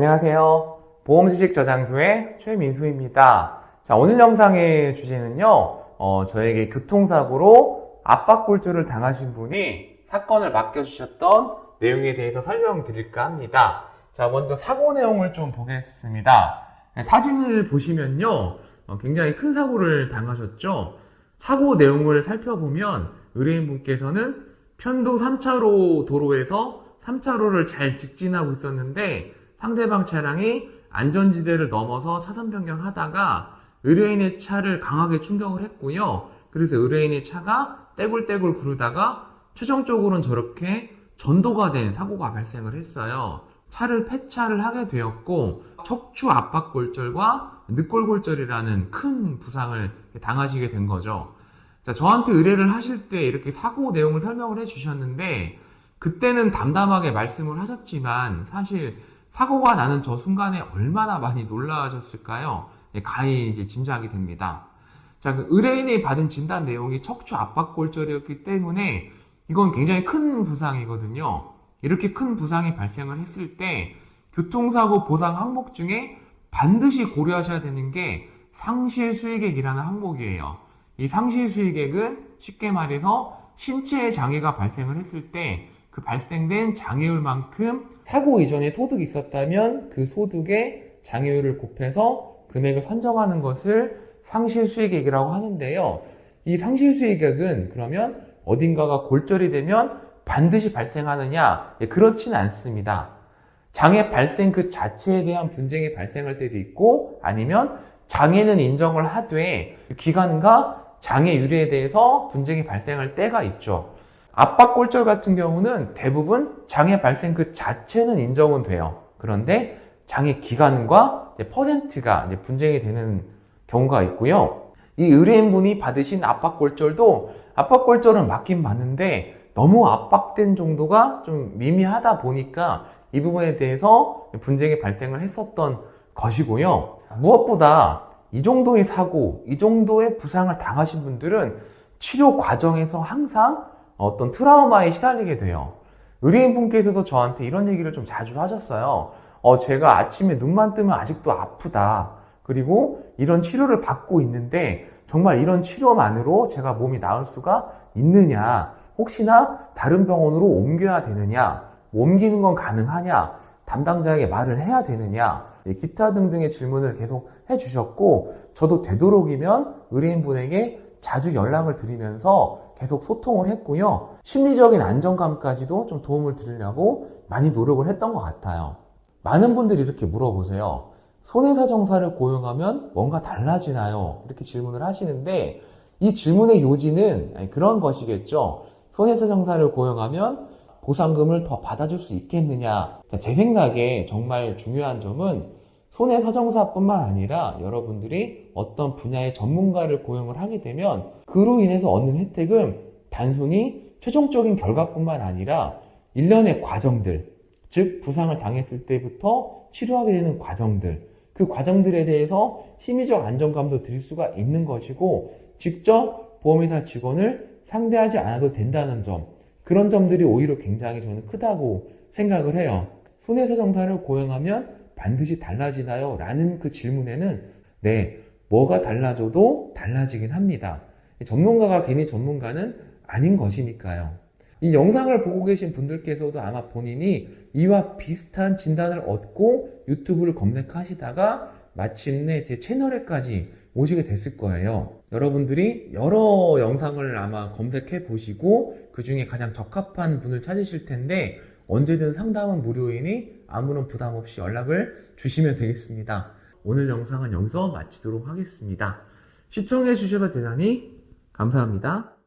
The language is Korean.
안녕하세요. 보험지식 저장소의 최민수입니다. 자, 오늘 영상의 주제는요, 저에게 교통사고로 압박골절을 당하신 분이 사건을 맡겨주셨던 내용에 대해서 설명드릴까 합니다. 자, 먼저 사고 내용을 좀 보겠습니다. 사진을 보시면요, 굉장히 큰 사고를 당하셨죠. 사고 내용을 살펴보면 의뢰인분께서는 편도 3차로 도로에서 3차로를 잘 직진하고 있었는데 상대방 차량이 안전지대를 넘어서 차선 변경하다가 의뢰인의 차를 강하게 충격을 했고요. 그래서 의뢰인의 차가 떼굴떼굴 구르다가 최종적으로는 저렇게 전도가 된 사고가 발생을 했어요. 차를 폐차를 하게 되었고 척추 압박골절과 늑골골절이라는 큰 부상을 당하시게 된 거죠. 자, 저한테 의뢰를 하실 때 이렇게 사고 내용을 설명을 해주셨는데 그때는 담담하게 말씀을 하셨지만 사실 사고가 나는 저 순간에 얼마나 많이 놀라셨을까요? 가히 이제 짐작이 됩니다. 자, 그 의뢰인이 받은 진단 내용이 척추 압박골절이었기 때문에 이건 굉장히 큰 부상이거든요. 이렇게 큰 부상이 발생을 했을 때 교통사고 보상 항목 중에 반드시 고려하셔야 되는 게 상실수의액이라는 항목이에요. 이 상실수의액은 쉽게 말해서 신체에 장애가 발생을 했을 때 그 발생된 장애율만큼 사고 이전에 소득이 있었다면 그 소득의 장애율을 곱해서 금액을 산정하는 것을 상실수의액이라고 하는데요. 이 상실수의액은 그러면 어딘가가 골절이 되면 반드시 발생하느냐? 그렇지는 않습니다. 장애 발생 그 자체에 대한 분쟁이 발생할 때도 있고 아니면 장애는 인정을 하되 기간과 장애 유래에 대해서 분쟁이 발생할 때가 있죠. 압박골절 같은 경우는 대부분 장애 발생 그 자체는 인정은 돼요. 그런데 장애 기간과 퍼센트가 분쟁이 되는 경우가 있고요. 이 의뢰인분이 받으신 압박골절도 압박골절은 맞긴 맞는데 너무 압박된 정도가 좀 미미하다 보니까 이 부분에 대해서 분쟁이 발생을 했었던 것이고요. 무엇보다 이 정도의 사고, 이 정도의 부상을 당하신 분들은 치료 과정에서 항상 어떤 트라우마에 시달리게 돼요. 의뢰인분께서도 저한테 이런 얘기를 좀 자주 하셨어요. 제가 아침에 눈만 뜨면 아직도 아프다. 그리고 이런 치료를 받고 있는데 정말 이런 치료만으로 제가 몸이 나을 수가 있느냐? 혹시나 다른 병원으로 옮겨야 되느냐? 옮기는 건 가능하냐? 담당자에게 말을 해야 되느냐? 기타 등등의 질문을 계속 해주셨고 저도 되도록이면 의뢰인분에게 자주 연락을 드리면서 계속 소통을 했고요. 심리적인 안정감까지도 좀 도움을 드리려고 많이 노력을 했던 것 같아요. 많은 분들이 이렇게 물어보세요. 손해사정사를 고용하면 뭔가 달라지나요? 이렇게 질문을 하시는데 이 질문의 요지는 그런 것이겠죠. 손해사정사를 고용하면 보상금을 더 받아줄 수 있겠느냐? 제 생각에 정말 중요한 점은 손해사정사뿐만 아니라 여러분들이 어떤 분야의 전문가를 고용을 하게 되면 그로 인해서 얻는 혜택은 단순히 최종적인 결과뿐만 아니라 일련의 과정들, 즉 부상을 당했을 때부터 치료하게 되는 과정들, 그 과정들에 대해서 심리적 안정감도 드릴 수가 있는 것이고 직접 보험회사 직원을 상대하지 않아도 된다는 점, 그런 점들이 오히려 굉장히 저는 크다고 생각을 해요. 손해사정사를 고용하면 반드시 달라지나요? 라는 그 질문에는 네, 뭐가 달라져도 달라지긴 합니다. 전문가가 괜히 전문가는 아닌 것이니까요. 이 영상을 보고 계신 분들께서도 아마 본인이 이와 비슷한 진단을 얻고 유튜브를 검색하시다가 마침내 제 채널에까지 오시게 됐을 거예요. 여러분들이 여러 영상을 아마 검색해 보시고 그 중에 가장 적합한 분을 찾으실 텐데 언제든 상담은 무료이니 아무런 부담 없이 연락을 주시면 되겠습니다. 오늘 영상은 여기서 마치도록 하겠습니다. 시청해 주셔서 대단히 감사합니다.